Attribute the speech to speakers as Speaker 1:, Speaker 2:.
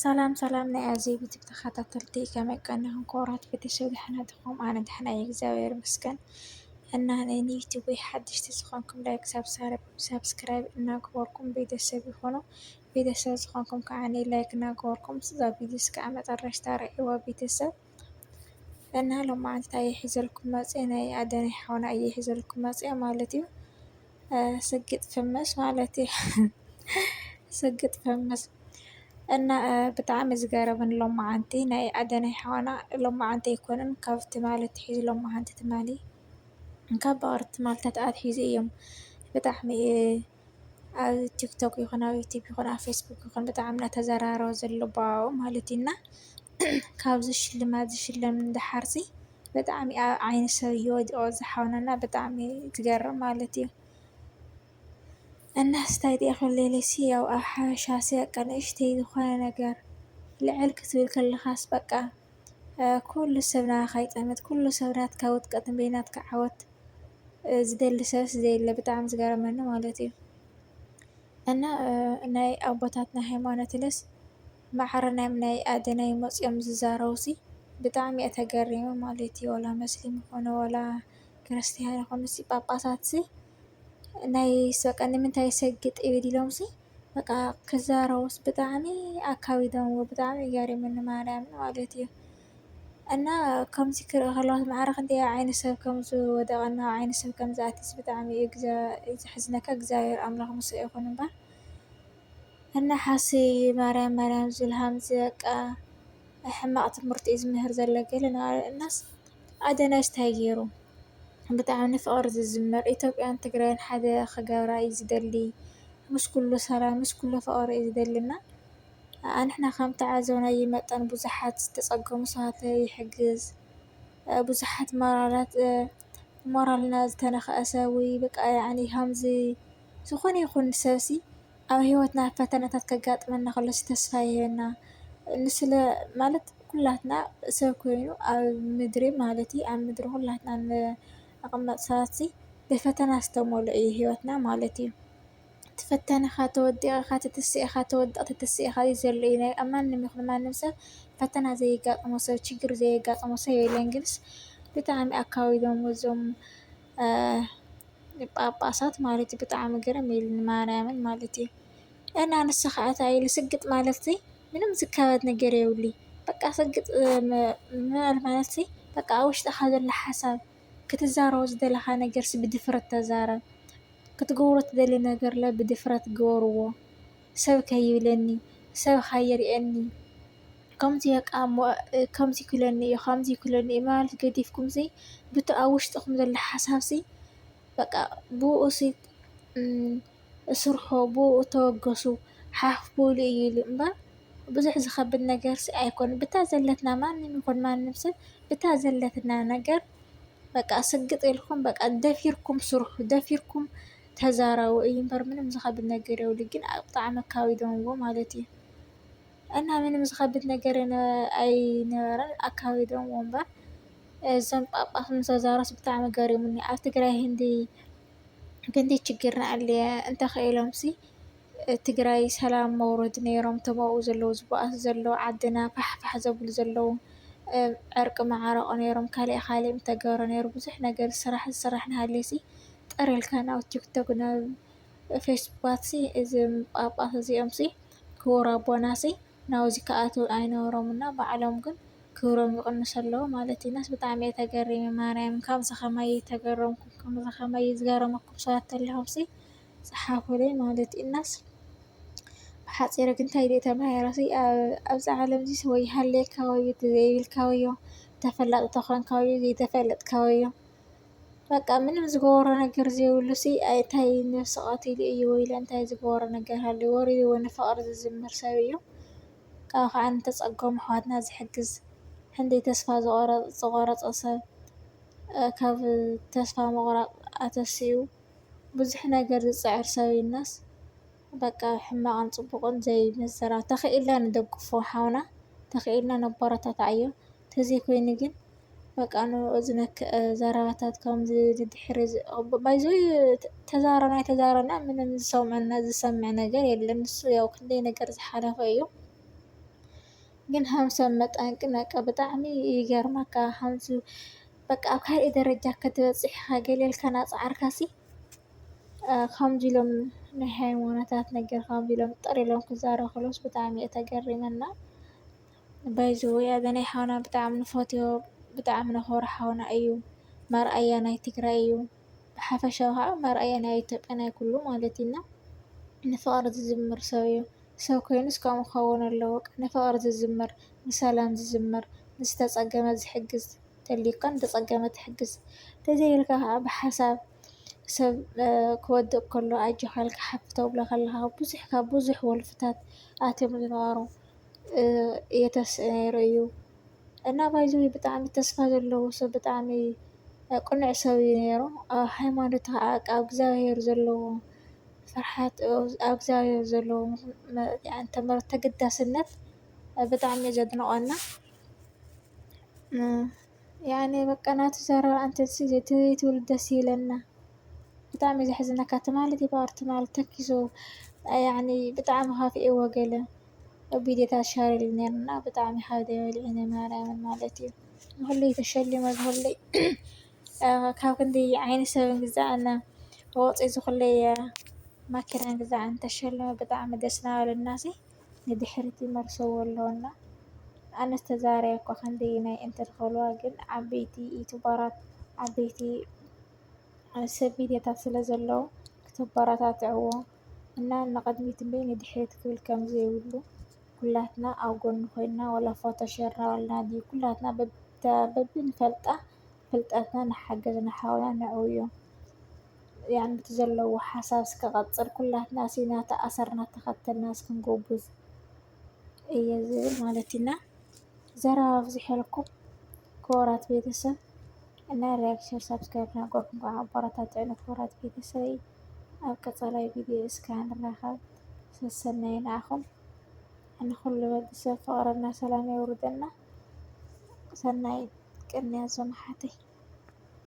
Speaker 1: ሰላም ሰላም ናይ ኣዝዩ ዩቲብ ተኸታተልቲ ከመይ ቀኒኹም ክቡራት ቤተሰብ ደህና ዲኹም? ኣነ ደህና እየ እግዚአብሔር ይመስገን። እና ናይ ዩቲብ ሓደሽቲ ዝኾንኩም ላይክ ሳብስክራይብ እናገበርኩም ቤተሰብ ይኹኑ። ቤተሰብ ዝኾንኩም ከዓ ላይክ እናገበርኩም እዛ ቪድዮ እስካብ መጨረሻ ታርእይዋ ቤተሰብ። እና ሎማዓንቲ እንታይ እየ ሒዘልኩም መፅአ ናይ ኣደነይ ሓውና እየ ሒዘልኩም መፅአ ማለት እዩ። ስግጥ ፍመስ ማለት እዩ። ስግጥ ፍመስ እና ብጣዕሚ ዝገረመኒ ሎማዓንቲ ናይ ኣደነይ ሓዋና ሎማዓንቲ ኣይኮነን ካብቲ ማለት ሒዙ ሎማዓንቲ ትማሊ ካብ በቕሪ ትማልታት ኣትሒዙ እዮም ብጣዕሚ ኣብ ቲክቶክ ይኹን ኣብ ዩቲብ ይኹን ኣብ ፌስቡክ ይኹን ብጣዕሚ እናተዘራረቡ ዘለዉ ብኣብኡ ማለት እዩ። እና ካብዚ ሽልማት ዝሽለም እንድሓርሲ ብጣዕሚ ኣብ ዓይኒ ሰብ ይወድቕ እዚ ሓውናና ብጣዕሚ ዝገርም ማለት እዩ። እና ስታይ ድኣ ክብለለሲ ያው ኣብ ሓፈሻሲ በቃ ንእሽተይ ዝኾነ ነገር ልዕል ክትብል ከለኻስ በቃ ኩሉ ሰብ ናባኻ ይጥምት ኩሉ ሰብ ናትካ ውድቀት እምበይ ናትካ ዓወት ዝደሊ ሰብስ ዘየለ ብጣዕሚ ዝገርመኒ ማለት እዩ። እና ናይ ኣቦታትና ሃይማኖት ለስ ማዕረ ናይ ኣደናይ መፂኦም ዝዛረቡሲ ብጣዕሚ እየ ተገሪመ ማለት እዩ። ዋላ መስሊም ይኹኑ ዋላ ክርስትያን ይኹኑሲ ጳጳሳትሲ ናይ በቃ ንምንታይ ይሰግጥ ይብል ኢሎምሲ በቃ ክዛረቡስ ብጣዕሚ ኣካቢዶምዎ ብጣዕሚ እዩ ገሪሙኒ ማርያምን ማለት እዩ። እና ከምዚ ክርኢ ከለኹ ማዕረ ክንደይ ኣብ ዓይኒ ሰብ ከምዝወደቐና ኣብ ዓይኒ ሰብ ከምዝኣትዩስ ብጣዕሚ እዩ ዘሕዝነካ እግዚኣብሔር ኣምላኽ ምስኡ ይኹን እምበር። እና ሓሲ ማርያም ዝብል ሃምዚ በቃ ሕማቕ ትምህርቲ እዩ ዝምህር ዘሎ ገለ እናስ ኣደናይስ እንታይ ገይሩ ብጣዕሚ ንፍቕሪ ዝዝምር ኢትዮጵያን ትግራይን ሓደ ክገብራ እዩ ዝደሊ ምስ ኩሉ ሰላም ምስ ኩሉ ፍቕሪ እዩ ዝደሊና ኣንሕና ከም ተዓዘብናዮ መጠን ብዙሓት ዝተፀገሙ ሰባት ይሕግዝ ብዙሓት ሞራልና ዝተነኽአ ሰብ ወይ በቃ ያዕኒ ከምዚ ዝኾነ ይኹን ሰብሲ ኣብ ሂወትና ፈተናታት ከጋጥመና ከሎሲ ተስፋ ይህበና ንስለ ማለት ኩላትና ሰብ ኮይኑ ኣብ ምድሪ ማለት እዩ ኣብ ምድሪ ኩላትና ንቕመጥ ሰባትሲ ብፈተና ዝተመልኦ እዩ ሂወትና ማለት እዩ። ትፈተንኻ ተወዲቕኻ ተተሲእኻ ተወድቕቲ ተሲእኻ እዩ ዘሎ እዩ ኣብ ማንም ይኹን ማንም ሰብ ፈተና ዘየጋጥሞ ሰብ ችግር ዘየጋጥሞ ሰብ የለን። ግንስ ብጣዕሚ ኣካቢዶምዎ እዞም ጳጳሳት ማለት እዩ ብጣዕሚ ግርም ኢሉኒ ማርያምን ማለት እዩ። እና ንሱ ከዓ እንታይ ኢሉ ስግጥ ማለትሲ ምንም ዝካበድ ነገር የብሉይ በቃ ስግጥ ምባል ማለትሲ በቃ ኣብ ውሽጥኻ ዘሎ ሓሳብ ክትዛረቦ ዝደለኻ ነገርሲ ብድፍረት ተዛረብ ክትገብሮ ትደልዮ ነገር ለ ብድፍረት ግበርዎ ሰብ ከይብለኒ ሰብ ከየርአኒ ከምዚ በቃ ከምዚ ክብለኒ እዩ ከምዚ ክብለኒ እዩ ማለት ገዲፍኩምሲ በቲ ኣብ ውሽጥኩም ዘሎ ሓሳብሲ በቃ ብኡሲ ስርሖ ብኡ ተወገሱ ሓፍ በሉ እዩ ኢሉ እምበር ብዙሕ ዝኸብድ ነገርሲ ኣይኮነን። ብታ ዘለትና ማንም ይኹን ማንም ሰብ ብታ ዘለትና ነገር በቃ ስግጥ ኢልኩም በቃ ደፊርኩም ስርሑ ደፊርኩም ተዛረቡ እዩ እምበር ምንም ዝኸብድ ነገር የብሉን። ግን ብጣዕሚ ኣካቢዶምዎ ማለት እዩ። እና ምንም ዝኸብድ ነገር ኣይነበረን ኣካቢዶምዎ እምበር እዞም ጳጳስ ምስ ተዛረቡሲ ብጣዕሚ ገሪሙኒ ኣብ ትግራይ ክንደይ ችግር እናሃለየ እንተኽኢሎምሲ ትግራይ ሰላም መውረዲ ነይሮም እቶም ኣብኡ ዘለዉ ዝባኣሱ ዘለዉ ዓድና ፋሕፋሕ ዘብሉ ዘለዉ ዕርቂ መዓረቆ ነይሮም ካልእ እንተገብሮ ነይሩ ብዙሕ ነገር ስራሕ ዝስራሕ እናሃለየሲ ጠር ኢልካ ናብ ቲክቶክ ናብ ፌስቡካትሲ እዞም ጳጳስ እዚኦምሲ ክቡር ኣቦናሲ ናብዚ ክኣትዉ ኣይነበሮምን እና ባዕሎም ግን ክብሮም ይቕንሱ ኣለዉ ማለት እዩ። ናስ ብጣዕሚ እየ ተገሪመ ማርያም ካብዚ ከማይ ተገረምኩም ከምዚ ከማይ ዝገረመኩም ሰባት እንተልይኹምሲ ፀሓፉለይ ማለት እዩ። እናስ ብሓፂሩ ግን እንታይ ድእ ተማሂረሲ ኣብዚ ዓለም እዚ ወይ ሃልየካ ወይ ዘይብልካ ወዮ ተፈላጢ ተኾንካ ወዮ ዘይተፈለጥካ ወዮ በቃ ምንም ዝገበሮ ነገር ዘይብሉሲ እንታይ ነፍሲ ቀቲሉ እዩ ወይ እንታይ ዝገበሮ ነገር ሃልዩ ወሪዱ ንፍቕሪ ዝዝምር ሰብ እዩ። ካብኡ ከዓ ንተፀገሙ ኣሕዋትና ዝሕግዝ ክንደይ ተስፋ ዝቆረፀ ሰብ ካብ ተስፋ ምቑራፅ ኣተሲኡ ብዙሕ ነገር ዝፅዕር ሰብ እዩ። እናስ በቃ ሕማቕን ፅቡቕን ዘይምዝራብ ተኽኢልና ንደግፎ ሓውና ተኽኢልና ነበረታትዖ ተዘይኮይኑ ግን በቃ ንዕኡ ዝነክእ ዘረባታት ከምዚ ንድሕሪ ባይ ዘ ወይ ተዛረብና ምንም ዝሰምዕ ነገር የለን። ንሱ ያው ክንደይ ነገር ዝሓለፈ እዩ ግን ሃምሳ መጠን በቃ ብጣዕሚ ይገርመካ ከምዚ በቃ ኣብ ካልእ ደረጃ ክትበፅሕ ገሊልካ እናፀዓርካሲ ከምዚ ኢሎም ናይ ሃይማኖታት ነገር ከምዚ ኢሎም ጠር ኢሎም ክዛረቡ ከለውስ ብጣዕሚ እየ ተገሪመና። ባይ ዘ ወይ ኣነ ናይ ሓውና ብጣዕሚ ንፈትዮ ብጣዕሚ ነኽብሮ ሓውና እዩ። መርኣያ ናይ ትግራይ እዩ። ብሓፈሻ ከዓ መርኣያ ናይ ኢትዮጵያ ናይ ኩሉ ማለት እዩ እና ንፍቅሪ ዝዝምር ሰብ እዩ። ሰብ ኮይኑስ ከምኡ ክኸውን ኣለዎ። ንፍቅሪ ዝዝምር፣ ንሰላም ዝዝምር፣ ንዝተፀገመ ዝሕግዝ እንተልይካ ንተፀገመ ትሕግዝ እንተዘይኢልካ ከዓ ብሓሳብ ሰብ ክወድቕ ከሎ ኣጂኻ ኢልካ ሓፍ ተብሎ ከለኻ ብዙሕ ካብ ብዙሕ ወልፍታት ኣትዮም ዝነበሩ የተስእ ነይሩ እዩ። እና ባይ ዘ ወይ ብጣዕሚ ተስፋ ዘለዎ ሰብ ብጣዕሚ ቅኑዕ ሰብ እዩ ነይሩ። ኣብ ሃይማኖቱ ከዓ ኣብ እግዚኣብሄር ዘለዎ ፍርሓት ኣብ እግዚኣብሄር ዘለዎ ተገዳስነት ብጣዕሚ እየ ዘድንቆ እና ያኔ በቃ ናቱ ዘረባ እንተይትውልድ ደስ ይብለና። ብጣዕሚ እዩ ዘሕዝነካ ትማሊ ትማሊ ተኪሱ ያዕኒ ብጣዕሚ ከፊእዎ ገለ ቪድዮታት ሸሪሉ ነይሩ እና ብጣዕሚ ሃደይ በሊዑ ማርያምን ማለት እዩ። ንኩለይ ተሸሊሙ ዝኩለይ ካብ ክንደይ ዓይነት ሰብ ግዛኣና ወፂኡ ዝኩለይ ማኪና ግዛኣና ተሸሊሙ ብጣዕሚ ደስ እናበለናሲ ንድሕሪት ይመልስዎ ኣለዉ እና ኣነስ ተዛረየ እኳ ክንደየናይ እንተድኸልዋ ግን ዓበይቲ ዩቱበራት ዓበይቲ ሰብ ቪድዮታት ስለ ዘለዉ ክተበራታትዕዎ እና ንቅድሚት እምበይ ንድሕሪት ክብል ከምዘይብሉ ኩላትና ኣብ ጎኑ ኮይንና ዋላ ፎቶ ሸር እናበልና ድዩ ኩላትና በብንፈልጣ ፍልጠትና እናሓገዝና ሓውና ነዕብዮ ያዕኒ እቲ ዘለዎ ሓሳብ እስክቐፅል ኩላትና እናተኣሰርና እናተኸተልና እስክንጎብዝ እየ ዝብል ማለት እዩ። እና ዘረባ ኣብዚሐልኩም ክቡራት ቤተሰብ እና ላይክ ሸር ሰብስክራይብ እናገበርኩም ከዓ ኣበረታትዑኒ ክቡራት ቤተሰበይ። ኣብ ቀፃላይ ቪድዮ እስከንራኸብ ሰናይ ንዓኹም። ንኩሉ ወዲሰብ ፍቅርና ሰላም የውርደና። ሰናይ ቅንያት ዘመሓተይ